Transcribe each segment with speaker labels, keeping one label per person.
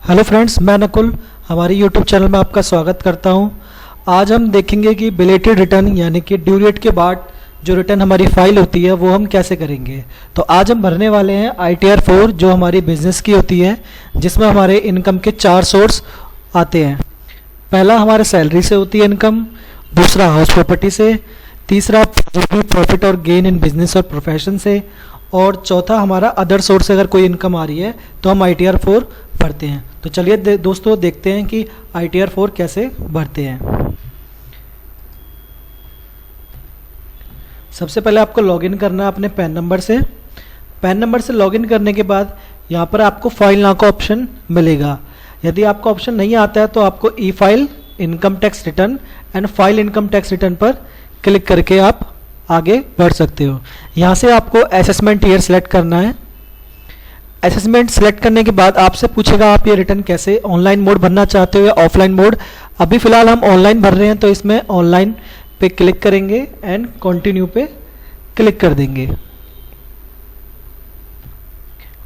Speaker 1: Hello friends, मैं नकुल हमारी YouTube channel में आपका स्वागत करता हूं। आज हम देखेंगे कि बिलेटेड रिटर्न यानी कि ड्यू डेट के बाद जो रिटर्न हमारी फाइल होती है वो हम कैसे करेंगे। तो आज हम भरने वाले हैं ITR 4 जो हमारी बिजनेस की होती है, जिसमें हमारे इनकम के 4 सोर्स आते हैं। पहला हमारे सैलरी से होती है इनकम, दूसरा हाउस प्रॉपर्टी से, तीसरा प्रॉफिट और गेन इन बिजनेस और प्रोफेशन से, और चौथा हमारा अदर सोर्स से अगर कोई इनकम आ रही है तो हम ITR 4 भरते हैं। तो चलिए दोस्तों देखते हैं कि ITR 4 कैसे भरते हैं। सबसे पहले आपको लॉगिन करना है अपने पैन नंबर से। पैन नंबर से लॉगिन करने के बाद यहाँ पर आपको फाइल नाउ का ऑप्शन मिलेगा। यदि आपको ऑप्शन नहीं आता है तो आपको e file, income tax return and file income tax return पर क्लिक करके आप आगे बढ़ सकते हो। यहाँ से आपको असेसमेंट ईयर सेलेक्ट करना है। असेसमेंट सेलेक्ट करने के बाद आपसे पूछेगा आप ये रिटर्न कैसे ऑनलाइन मोड भरना चाहते हो या ऑफलाइन मोड। अभी फिलहाल हम ऑनलाइन भर रहे हैं तो इसमें ऑनलाइन पे क्लिक करेंगे एंड कंटिन्यू पे क्लिक कर देंगे।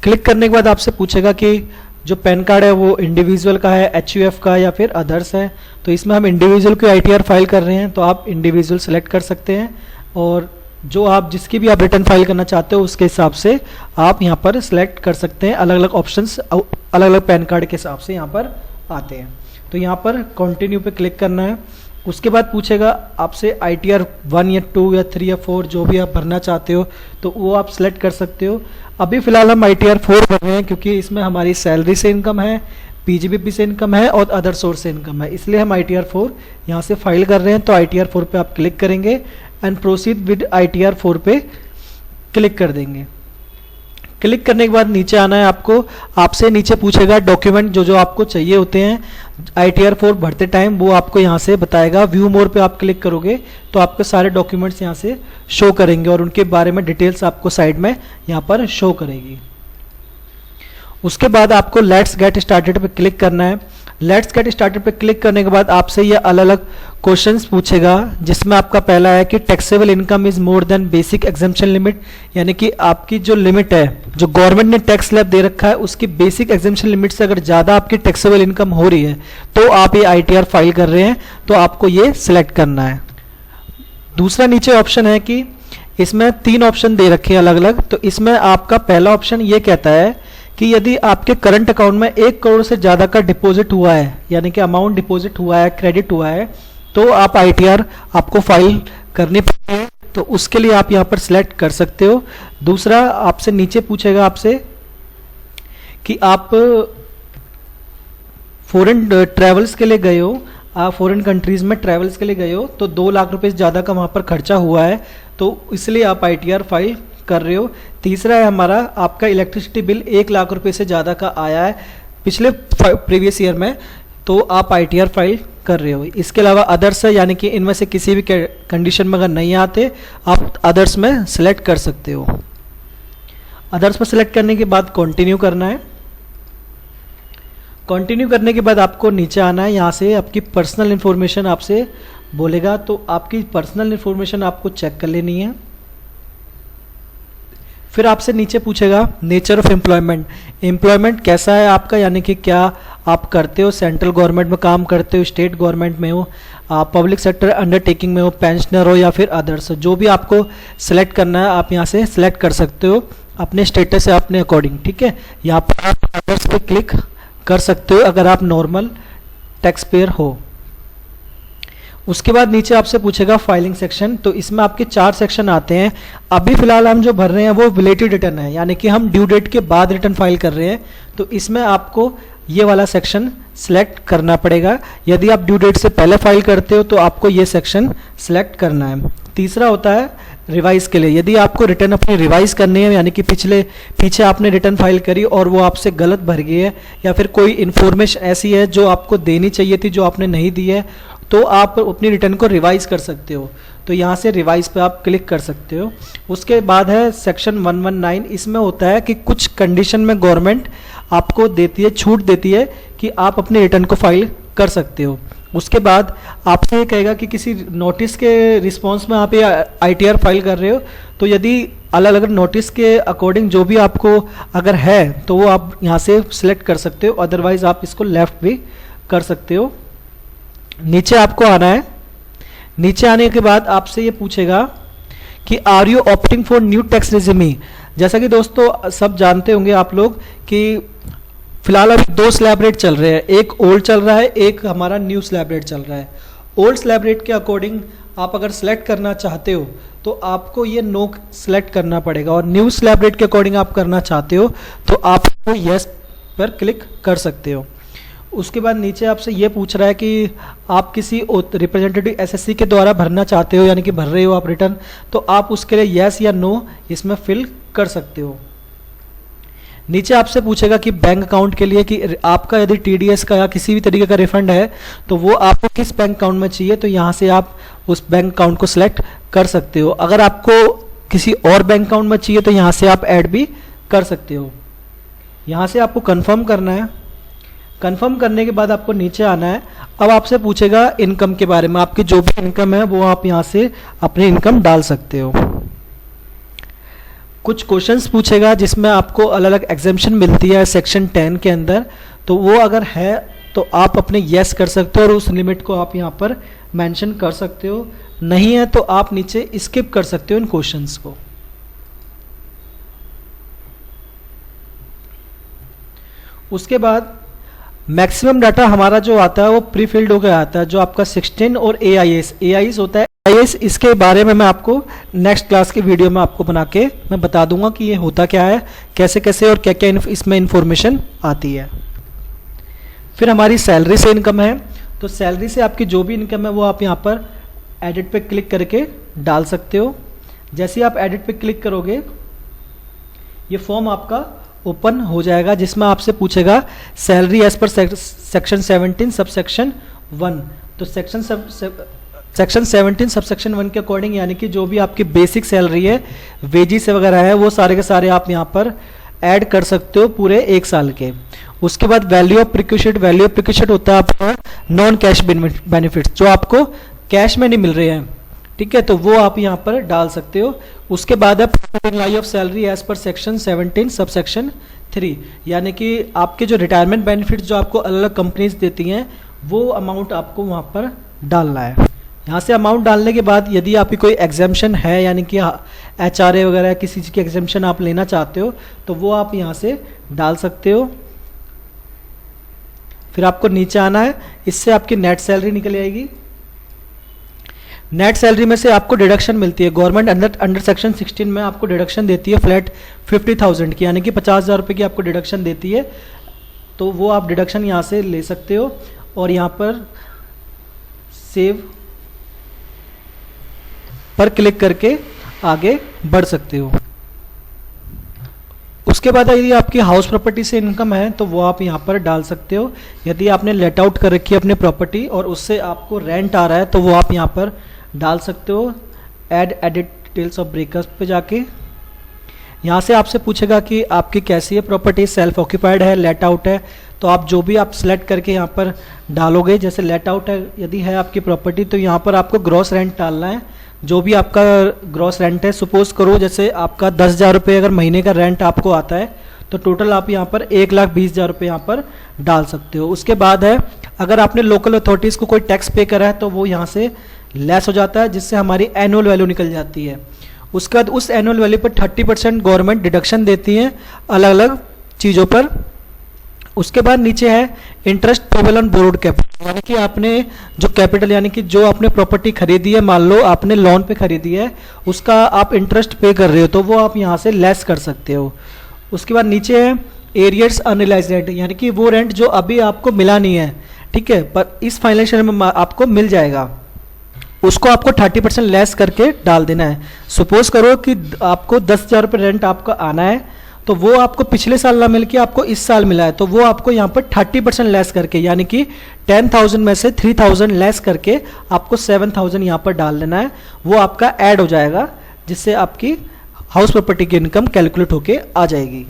Speaker 1: क्लिक करने के बाद आपसे पूछेगा कि जो पैन कार्ड है वो इंडिविजुअल का है, HUF का या फिर अदर्स है। तो इसमें हम इंडिविजुअल की ITR फाइल कर रहे हैं तो आप इंडिविजुअल सेलेक्ट कर सकते हैं, और जो आप जिसकी भी आप रिटर्न फाइल करना चाहते हो उसके हिसाब से आप यहाँ पर सिलेक्ट कर सकते हैं। अलग अलग ऑप्शंस अलग अलग पैन कार्ड के हिसाब से यहाँ पर आते हैं। तो यहाँ पर कंटिन्यू पे क्लिक करना है। उसके बाद पूछेगा आपसे ITR 1 या 2 या 3 या 4 जो भी आप भरना चाहते हो तो वो आप सिलेक्ट कर सकते हो। अभी फिलहाल हम ITR 4 भर रहे हैं क्योंकि इसमें हमारी सैलरी से इनकम है, PGBP से इनकम है और अदर सोर्स से इनकम है, इसलिए हम ITR 4 यहाँ से फाइल कर रहे हैं। तो ITR 4 पे आप क्लिक करेंगे एंड प्रोसीड विद ITR 4 पे क्लिक कर देंगे। क्लिक करने के बाद नीचे आना है आपको। आपसे नीचे पूछेगा डॉक्यूमेंट जो जो आपको चाहिए होते हैं ITR 4 भरते टाइम, वो आपको यहाँ से बताएगा। व्यू मोर पे आप क्लिक करोगे तो आपके सारे डॉक्यूमेंट्स यहाँ से शो करेंगे और उनके बारे में डिटेल्स आपको साइड में यहाँ पर शो करेगी। उसके बाद आपको लेट्स गेट स्टार्टेड पे क्लिक करना है। लेट्स गेट स्टार्टेड पे क्लिक करने के बाद आपसे ये अलग अलग क्वेश्चंस पूछेगा, जिसमें आपका पहला है कि taxable income is more than basic exemption limit, यानी कि आपकी जो लिमिट है जो गवर्नमेंट ने टैक्स स्लैब दे रखा है उसकी बेसिक एग्जम्पशन लिमिट से अगर ज़्यादा आपकी टैक्सेबल इनकम हो रही है तो आप ये ITR फाइल कर रहे हैं तो आपको ये सिलेक्ट करना है। दूसरा नीचे ऑप्शन है कि इसमें 3 ऑप्शन दे रखे हैं अलग अलग। तो इसमें आपका पहला ऑप्शन ये कहता है कि यदि आपके करंट अकाउंट में 1 करोड़ से ज़्यादा का डिपॉजिट हुआ है, यानी कि अमाउंट डिपॉजिट हुआ है, क्रेडिट हुआ है, तो आप ITR आपको फाइल करनी पड़ती है, तो उसके लिए आप यहाँ पर सिलेक्ट कर सकते हो। दूसरा आपसे नीचे पूछेगा आपसे कि आप फॉरेन ट्रैवल्स के लिए गए हो, आप फॉरेन कंट्रीज में ट्रैवल्स के लिए गए हो तो 2 लाख रुपए से ज़्यादा का वहाँ पर खर्चा हुआ है तो इसलिए आप ITR फाइल कर रहे हो। तीसरा है हमारा आपका इलेक्ट्रिसिटी बिल 1 लाख रुपए से ज़्यादा का आया है पिछले प्रीवियस ईयर में तो आप ITR फाइल कर रहे हो। इसके अलावा अदर्स है, यानी कि इनमें से किसी भी कंडीशन में अगर नहीं आते आप अदर्स में सेलेक्ट कर सकते हो। अदर्स में सेलेक्ट करने के बाद कंटिन्यू करना है। कंटिन्यू करने के बाद आपको नीचे आना है। यहाँ से आपकी पर्सनल इन्फॉर्मेशन आपसे बोलेगा तो आपकी पर्सनल इन्फॉर्मेशन आपको चेक कर लेनी है। फिर आपसे नीचे पूछेगा नेचर ऑफ एम्प्लॉयमेंट, एम्प्लॉयमेंट कैसा है आपका, यानी कि क्या आप करते हो, सेंट्रल गवर्नमेंट में काम करते हो, स्टेट गवर्नमेंट में हो, आप पब्लिक सेक्टर अंडरटेकिंग में हो, पेंशनर हो या फिर अदर्स, जो भी आपको सिलेक्ट करना है आप यहाँ से सिलेक्ट कर सकते हो अपने स्टेटस से अपने अकॉर्डिंग। ठीक है, यहाँ पर आप अदर्स पे क्लिक कर सकते हो अगर आप नॉर्मल टैक्स पेयर हो। उसके बाद नीचे आपसे पूछेगा फाइलिंग सेक्शन, तो इसमें आपके 4 सेक्शन आते हैं। अभी फिलहाल हम जो भर रहे हैं वो बिलेटेड रिटर्न है, यानी कि हम ड्यू डेट के बाद रिटर्न फाइल कर रहे हैं तो इसमें आपको ये वाला सेक्शन सिलेक्ट करना पड़ेगा। यदि आप ड्यू डेट से पहले फाइल करते हो तो आपको ये सेक्शन सिलेक्ट करना है। तीसरा होता है रिवाइज के लिए, यदि आपको रिटर्न अपनी रिवाइज करनी है, यानी कि पीछे आपने रिटर्न फाइल करी और वो आपसे गलत भर गई है या फिर कोई इन्फॉर्मेशन ऐसी है जो आपको देनी चाहिए थी जो आपने नहीं दी है, तो आप अपनी रिटर्न को रिवाइज कर सकते हो। तो यहाँ से रिवाइज पे आप क्लिक कर सकते हो। उसके बाद है सेक्शन 119, इसमें होता है कि कुछ कंडीशन में गवर्नमेंट आपको देती है, छूट देती है कि आप अपने रिटर्न को फाइल कर सकते हो। उसके बाद आपसे ये कहेगा कि किसी नोटिस के रिस्पांस में आप ये आईटीआर फाइल कर रहे हो, तो यदि अलग अलग नोटिस के अकॉर्डिंग जो भी आपको अगर है तो वो आप यहाँ से सिलेक्ट कर सकते हो, अदरवाइज आप इसको लेफ्ट भी कर सकते हो। नीचे आपको आना है। नीचे आने के बाद आपसे ये पूछेगा कि are you opting for new tax regime. जैसा कि दोस्तों सब जानते होंगे आप लोग कि फिलहाल अभी 2 स्लैब रेट चल रहे हैं, एक ओल्ड चल रहा है, एक हमारा न्यू स्लैब रेट चल रहा है। ओल्ड स्लैब रेट के अकॉर्डिंग आप अगर सेलेक्ट करना चाहते हो तो आपको ये नो सेलेक्ट करना पड़ेगा, और न्यू स्लैब रेट के अकॉर्डिंग आप करना चाहते हो तो आपको यस पर क्लिक कर सकते हो। उसके बाद नीचे आपसे ये पूछ रहा है कि आप किसी रिप्रेजेंटेटिव एसएससी के द्वारा भरना चाहते हो, यानी कि भर रहे हो आप रिटर्न, तो आप उसके लिए यस या नो इसमें फिल कर सकते हो। नीचे आपसे पूछेगा कि बैंक अकाउंट के लिए कि आपका यदि टीडीएस का या किसी भी तरीके का रिफंड है तो वो आपको किस बैंक अकाउंट में चाहिए, तो यहाँ से आप उस बैंक अकाउंट को सिलेक्ट कर सकते हो। अगर आपको किसी और बैंक अकाउंट में चाहिए तो यहाँ से आप ऐड भी कर सकते हो। यहाँ से आपको कंफर्म करना है। कंफर्म करने के बाद आपको नीचे आना है। अब आपसे पूछेगा इनकम के बारे में, आपकी जो भी इनकम है वो आप यहाँ से अपनी इनकम डाल सकते हो। कुछ क्वेश्चंस पूछेगा जिसमें आपको अलग अलग एग्जेम्पशन मिलती है सेक्शन 10 के अंदर, तो वो अगर है तो आप अपने यस कर सकते हो और उस लिमिट को आप यहाँ पर मेंशन कर सकते हो, नहीं है तो आप नीचे स्किप कर सकते हो इन क्वेश्चंस को। उसके बाद मैक्सिमम डाटा हमारा जो आता है वो प्री फिल्ड होकर आता है, जो आपका 16 और एआईएस होता है। एआईएस इसके बारे में मैं आपको नेक्स्ट क्लास की वीडियो में आपको बना के मैं बता दूंगा कि ये होता क्या है, कैसे कैसे और क्या क्या इसमें इंफॉर्मेशन आती है। फिर हमारी सैलरी से इनकम है, तो सैलरी से आपकी जो भी इनकम है वो आप यहाँ पर एडिट पे क्लिक करके डाल सकते हो। जैसे ही आप एडिट पे क्लिक करोगे ये फॉर्म आपका ओपन हो जाएगा, जिसमें आपसे पूछेगा salary as per section 17 subsection 1। तो सेक्शन 17 सबसेक्शन 1 के अकॉर्डिंग, यानी कि जो भी आपकी बेसिक सैलरी है, वेजिस वगैरह है, वो सारे के सारे आप यहाँ पर ऐड कर सकते हो पूरे 1 साल के। उसके बाद वैल्यू ऑफ प्रिक्विशिट, वैल्यू ऑफ प्रिक्विशिट होता है आपका नॉन कैश बेनिफिट्स, जो आपको कैश में नहीं मिल रहे हैं, ठीक है, तो वो आप यहाँ पर डाल सकते हो। उसके बाद है lieu of salary as per section 17 subsection 3, यानी कि आपके जो रिटायरमेंट बेनिफिट्स जो आपको अलग अलग कंपनीज देती हैं वो अमाउंट आपको वहाँ पर डालना है। यहाँ से अमाउंट डालने के बाद यदि आपकी कोई एग्जाम्पशन है, यानी कि एचआरए वगैरह किसी चीज़ की एग्जाम्पशन आप लेना चाहते हो तो वो आप यहाँ से डाल सकते हो। फिर आपको नीचे आना है, इससे आपकी नेट सैलरी निकल आएगी। नेट सैलरी में से आपको डिडक्शन मिलती है, गवर्नमेंट अंडर सेक्शन 16 में आपको डिडक्शन देती है फ्लैट 50,000 की, यानी कि 50,000 रुपये की आपको डिडक्शन देती है, तो वो आप डिडक्शन यहाँ से ले सकते हो और यहाँ पर सेव पर क्लिक करके आगे बढ़ सकते हो। उसके बाद यदि आपकी हाउस प्रॉपर्टी से इनकम है तो वो आप यहाँ पर डाल सकते हो। यदि आपने लेट आउट कर रखी है अपनी प्रॉपर्टी और उससे आपको रेंट आ रहा है तो वो आप यहाँ पर डाल सकते हो। Add edit details of breakers पे जाके यहाँ से आपसे पूछेगा कि आपकी कैसी है प्रॉपर्टी, सेल्फ ऑक्यूपाइड है, लेट आउट है, तो आप जो भी आप सेलेक्ट करके यहाँ पर डालोगे। जैसे लेट आउट है यदि है आपकी प्रॉपर्टी तो यहाँ पर आपको ग्रॉस रेंट डालना है, जो भी आपका ग्रॉस रेंट है। सपोज करो जैसे आपका 10,000 रुपये अगर महीने का रेंट आपको आता है तो टोटल आप यहाँ पर 1,20,000 रुपये यहाँ पर डाल सकते हो। उसके बाद है अगर आपने लोकल अथॉरिटीज़ को कोई टैक्स पे करा है तो वो यहाँ से लेस हो जाता है, जिससे हमारी एनुअल वैल्यू निकल जाती है। उसके बाद उस एनुअल वैल्यू पर 30% गवर्नमेंट डिडक्शन देती है अलग अलग चीज़ों पर। उसके बाद नीचे है interest payable on borrowed capital, यानी कि आपने जो कैपिटल यानी कि जो आपने प्रॉपर्टी खरीदी है, मान लो आपने लोन पे खरीदी है, उसका आप इंटरेस्ट पे कर रहे हो तो वो आप यहाँ से लेस कर सकते हो। उसके बाद नीचे है एरियर्स अनरिलाइज्ड रेंट, यानी कि वो रेंट जो अभी आपको मिला नहीं है, ठीक है, पर इस फाइनेंशियल में आपको मिल जाएगा, उसको आपको 30% लेस करके डाल देना है। सपोज करो कि आपको 10,000 रुपये रेंट आपका आना है तो वो आपको पिछले साल ना मिल के आपको इस साल मिला है, तो वो आपको यहाँ पर 30% लेस करके, यानी कि 10,000 में से 3,000 लेस करके आपको 7,000 यहाँ पर डाल देना है। वो आपका ऐड हो जाएगा, जिससे आपकी हाउस प्रॉपर्टी की इनकम कैलकुलेट होके आ जाएगी।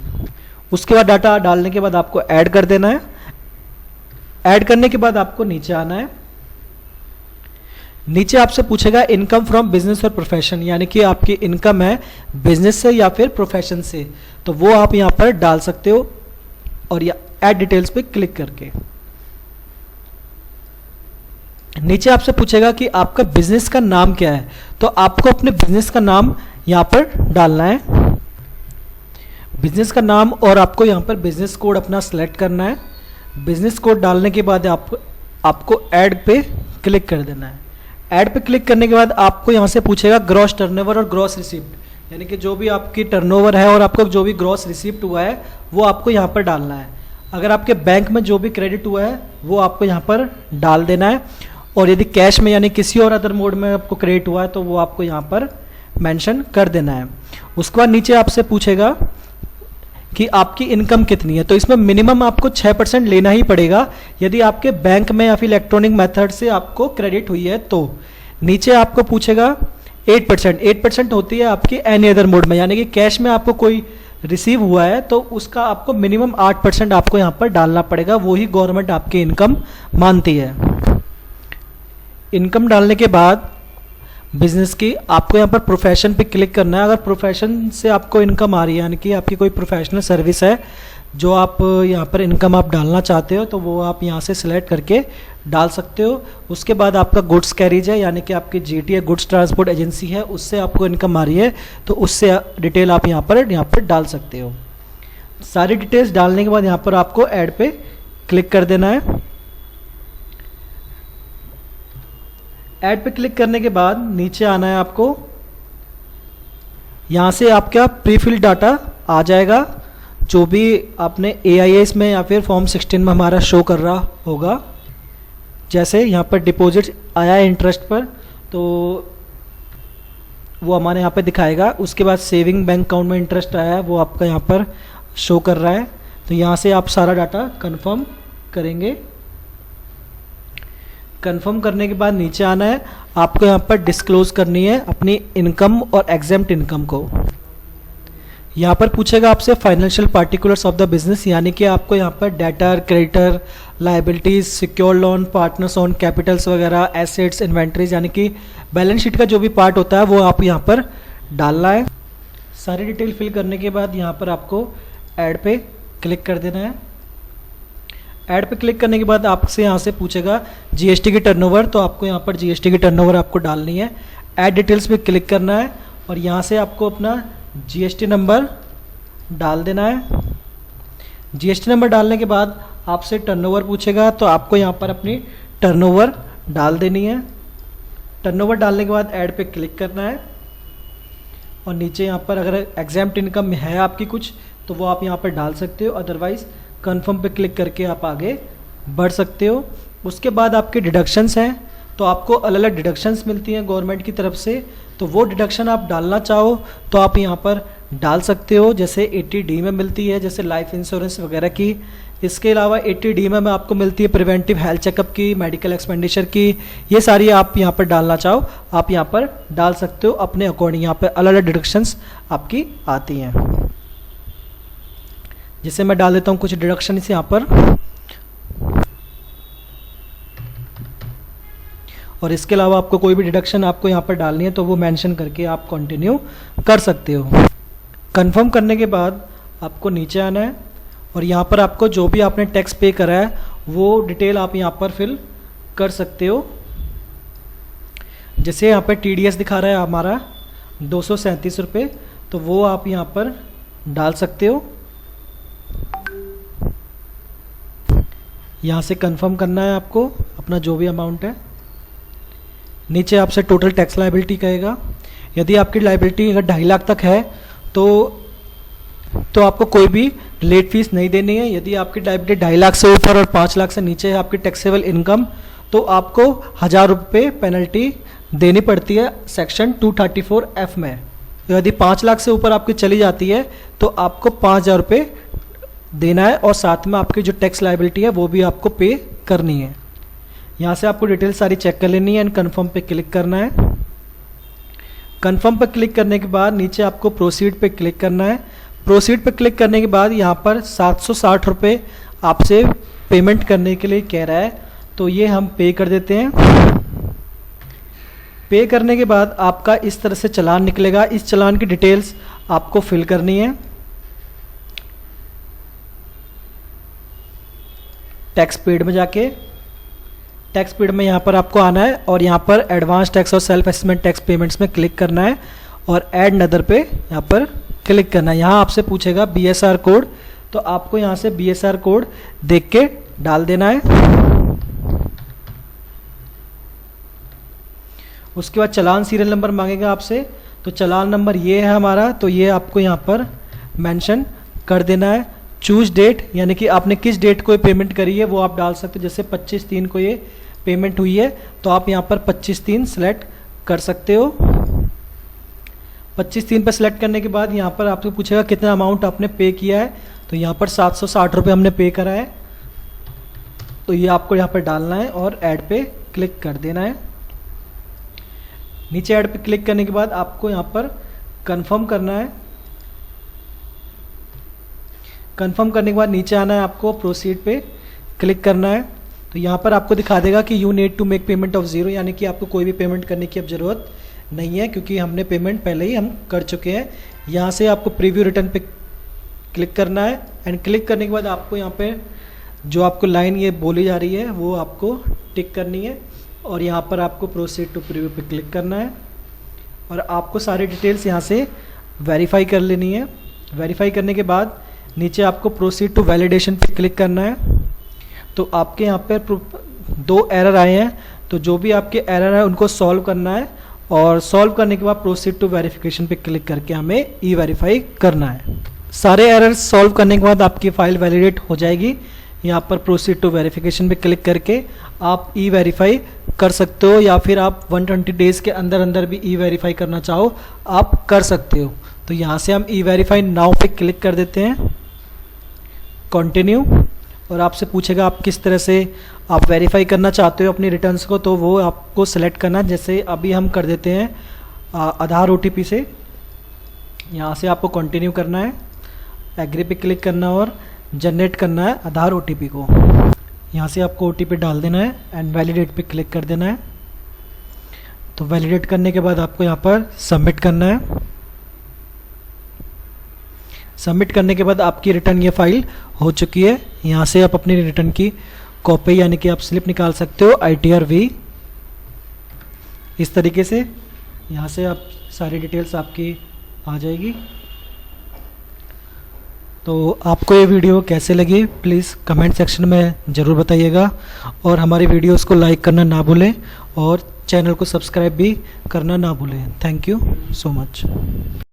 Speaker 1: उसके बाद डाटा डालने के बाद आपको ऐड कर देना है। ऐड करने के बाद आपको नीचे आना है। नीचे आपसे पूछेगा इनकम फ्रॉम बिजनेस और प्रोफेशन, यानी कि आपकी इनकम है बिजनेस से या फिर प्रोफेशन से, तो वो आप यहाँ पर डाल सकते हो और या ऐड डिटेल्स पे क्लिक करके। नीचे आपसे पूछेगा कि आपका बिजनेस का नाम क्या है, तो आपको अपने बिजनेस का नाम यहाँ पर डालना है, बिजनेस का नाम, और आपको यहाँ पर बिजनेस कोड अपना सेलेक्ट करना है। बिजनेस कोड डालने के बाद आपको ऐड पे क्लिक कर देना है। ऐड पे क्लिक करने के बाद आपको यहाँ से पूछेगा ग्रॉस टर्नओवर और ग्रॉस रिसीप्ट, यानी कि जो भी आपकी टर्नओवर है और आपको जो भी ग्रॉस रिसीप्ट हुआ है वो आपको यहाँ पर डालना है। अगर आपके बैंक में जो भी क्रेडिट हुआ है वो आपको यहाँ पर डाल देना है, और यदि कैश में यानी किसी और अदर मोड में आपको क्रेडिट हुआ है तो वो आपको यहाँ पर मेंशन कर देना है। उसके बाद नीचे आपसे पूछेगा कि आपकी इनकम कितनी है, तो इसमें मिनिमम आपको 6% लेना ही पड़ेगा यदि आपके बैंक में या फिर इलेक्ट्रॉनिक मेथड से आपको क्रेडिट हुई है तो। नीचे आपको पूछेगा 8% होती है आपकी एनी अदर मोड में, यानी कि कैश में आपको कोई रिसीव हुआ है तो उसका आपको मिनिमम 8% आपको यहाँ पर डालना पड़ेगा, वो ही गवर्नमेंट आपकी इनकम मानती है। इनकम डालने के बाद बिजनेस की आपको यहाँ पर प्रोफेशन पे क्लिक करना है। अगर प्रोफेशन से आपको इनकम आ रही है, यानी कि आपकी कोई प्रोफेशनल सर्विस है जो आप यहाँ पर इनकम आप डालना चाहते हो, तो वो आप यहाँ से सिलेक्ट करके डाल सकते हो। उसके बाद आपका गुड्स कैरिज है, यानी कि आपकी जीटीए गुड्स ट्रांसपोर्ट एजेंसी है, उससे आपको इनकम आ रही है तो उससे डिटेल आप यहाँ पर डाल सकते हो। सारी डिटेल्स डालने के बाद यहाँ पर आपको ऐड पे क्लिक कर देना है। ऐड पे क्लिक करने के बाद नीचे आना है आपको, यहाँ से आपका प्रीफिल डाटा आ जाएगा जो भी आपने AIS में या फिर फॉर्म 16 में हमारा शो कर रहा होगा। जैसे यहाँ पर डिपॉजिट आया है इंटरेस्ट पर तो वो हमारे यहाँ पे दिखाएगा। उसके बाद सेविंग बैंक अकाउंट में इंटरेस्ट आया है वो आपका यहाँ पर शो कर रहा है, तो यहाँ से आप सारा डाटा कंफर्म करेंगे। कंफर्म करने के बाद नीचे आना है, आपको यहाँ पर डिस्क्लोज करनी है अपनी इनकम और एग्जेम्प्ट इनकम को। यहाँ पर पूछेगा आपसे financial particulars of the business, यानी कि आपको यहाँ पर debtor, creditor, liabilities, secure loan, partners on Capitals वगैरह, एसेट्स, इन्वेंट्रीज, यानी कि बैलेंस शीट का जो भी पार्ट होता है वो आप यहाँ पर डालना है। सारी डिटेल फिल करने के बाद यहाँ पर आपको ऐड पे क्लिक कर देना है। ऐड पे क्लिक करने के बाद आपसे यहाँ से पूछेगा जीएसटी की टर्नओवर, तो आपको यहाँ पर जीएसटी की टर्नओवर आपको डालनी है। ऐड डिटेल्स पे क्लिक करना है और यहाँ से आपको अपना जीएसटी नंबर डाल देना है। जीएसटी नंबर डालने के बाद आपसे टर्नओवर पूछेगा, तो आपको यहाँ पर अपनी टर्नओवर डाल देनी है। टर्नओवर डालने के बाद ऐड पे क्लिक करना है और नीचे यहाँ पर अगर एग्जेम्प्ट इनकम है आपकी कुछ तो वो आप यहाँ पर डाल सकते हो, अदरवाइज कन्फर्म पे क्लिक करके आप आगे बढ़ सकते हो। उसके बाद आपके डिडक्शंस हैं, तो आपको अलग अलग डिडक्शंस मिलती हैं गवर्नमेंट की तरफ से, तो वो डिडक्शन आप डालना चाहो तो आप यहाँ पर डाल सकते हो। जैसे 80D में मिलती है जैसे लाइफ इंश्योरेंस वगैरह की। इसके अलावा 80D में आपको मिलती है प्रिवेंटिव हेल्थ चेकअप की, मेडिकल एक्सपेंडिचर की, ये सारी आप यहाँ पर डालना चाहो आप यहाँ पर डाल सकते हो अपने अकॉर्डिंग। यहाँ पर अलग अलग डिडक्शंस आपकी आती हैं। जैसे मैं डाल देता हूँ कुछ डिडक्शन इस यहाँ पर, और इसके अलावा आपको कोई भी डिडक्शन आपको यहाँ पर डालनी है तो वो मेंशन करके आप कंटिन्यू कर सकते हो। कंफर्म करने के बाद आपको नीचे आना है और यहाँ पर आपको जो भी आपने टैक्स पे करा है वो डिटेल आप यहाँ पर फिल कर सकते हो। जैसे यहाँ पर TDS दिखा रहा है हमारा 237 रुपये, तो वो आप यहाँ पर डाल सकते हो। यहाँ से कंफर्म करना है आपको अपना जो भी अमाउंट है। नीचे आपसे टोटल टैक्स लायबिलिटी कहेगा। यदि आपकी लायबिलिटी अगर 2.5 लाख तक है तो आपको कोई भी लेट फीस नहीं देनी है। यदि आपकी लायबिलिटी 2.5 लाख से ऊपर और 5 लाख से नीचे है आपकी टैक्सेबल इनकम, तो आपको 1000 रुपये पेनल्टी देनी पड़ती है सेक्शन 234F में। यदि 5 लाख से ऊपर आपकी चली जाती है तो आपको 5000 रुपये देना है और साथ में आपकी जो टैक्स लायबिलिटी है वो भी आपको पे करनी है। यहाँ से आपको डिटेल सारी चेक कर लेनी है एंड कन्फर्म पे क्लिक करना है। कन्फर्म पे क्लिक करने के बाद नीचे आपको प्रोसीड पे क्लिक करना है। प्रोसीड पे क्लिक करने के बाद यहाँ पर 760 रुपये आपसे पेमेंट करने के लिए कह रहा है, तो ये हम पे कर देते हैं। पे करने के बाद आपका इस तरह से चालान निकलेगा। इस चालान की डिटेल्स आपको फिल करनी है। टैक्स पेड में जाके टैक्स पेड में यहाँ पर आपको आना है और यहाँ पर एडवांस टैक्स और सेल्फ असेसमेंट टैक्स पेमेंट्स में क्लिक करना है और ऐड नदर पे यहाँ पर क्लिक करना है। यहाँ आपसे पूछेगा BSR कोड, तो आपको यहाँ से BSR कोड देख के डाल देना है। उसके बाद चालान सीरियल नंबर मांगेगा आपसे, तो चालान नंबर ये है हमारा, तो ये आपको यहाँ पर मेंशन कर देना है। चूज डेट, यानी कि आपने किस डेट को ये पेमेंट करी है वो आप डाल सकते हो। जैसे 25/3 को ये पेमेंट हुई है तो आप यहाँ पर 25/3 सेलेक्ट कर सकते हो। 25/3 पर सेलेक्ट करने के बाद यहाँ पर आपसे पूछेगा कितना अमाउंट आपने पे किया है, तो यहाँ पर 760 रुपये हमने पे करा है, तो ये आपको यहाँ पर डालना है और ऐड पे क्लिक कर देना है। नीचे ऐड पे क्लिक करने के बाद आपको यहाँ पर कंफर्म करना है। कंफर्म करने के बाद नीचे आना है, आपको प्रोसीड पे क्लिक करना है। तो यहाँ पर आपको दिखा देगा कि you need to make payment of 0, यानी कि आपको कोई भी पेमेंट करने की अब ज़रूरत नहीं है क्योंकि हमने पेमेंट पहले ही हम कर चुके हैं। यहाँ से आपको प्रीव्यू रिटर्न पे क्लिक करना है एंड क्लिक करने के बाद आपको यहाँ पे जो आपको लाइन ये बोली जा रही है वो आपको टिक करनी है और यहाँ पर आपको प्रोसीड टू प्रीव्यू पे क्लिक करना है और आपको सारी डिटेल्स यहाँ से वेरीफाई कर लेनी है। वेरीफाई करने के बाद नीचे आपको प्रोसीड टू वैलिडेशन पे क्लिक करना है। तो आपके यहाँ पर 2 एरर आए हैं, तो जो भी आपके एरर है उनको सॉल्व करना है और सॉल्व करने के बाद प्रोसीड टू वेरिफिकेशन पे क्लिक करके हमें ई-वेरीफाई करना है। सारे एरर्स सॉल्व करने के बाद आपकी फ़ाइल वैलिडेट हो जाएगी। यहाँ पर प्रोसीड टू वेरिफिकेशन पे क्लिक करके आप ई-वेरीफाई कर सकते हो या फिर आप 120 डेज़ के अंदर अंदर भी ई-वेरीफाई करना चाहो आप कर सकते हो। तो यहाँ से हम ई-वेरीफाई नाउ पे क्लिक कर देते हैं, कंटिन्यू, और आपसे पूछेगा आप किस तरह से आप वेरीफाई करना चाहते हो अपनी रिटर्न्स को, तो वो आपको सेलेक्ट करना। जैसे अभी हम कर देते हैं आधार OTP से। यहाँ से आपको कंटिन्यू करना है, एग्री पे क्लिक करना और जनरेट करना है आधार OTP को। यहाँ से आपको OTP डाल देना है एंड वैलिडेट पे क्लिक कर देना है। तो वैलिडेट करने के बाद आपको यहाँ पर सबमिट करना है। सबमिट करने के बाद आपकी रिटर्न ये फाइल हो चुकी है। यहाँ से आप अपनी रिटर्न की कॉपी यानी कि आप स्लिप निकाल सकते हो ITR-V इस तरीके से। यहाँ से आप सारी डिटेल्स आपकी आ जाएगी। तो आपको ये वीडियो कैसे लगी प्लीज़ कमेंट सेक्शन में ज़रूर बताइएगा और हमारी वीडियोस को लाइक करना ना भूलें और चैनल को सब्सक्राइब भी करना ना भूलें। Thank you so much.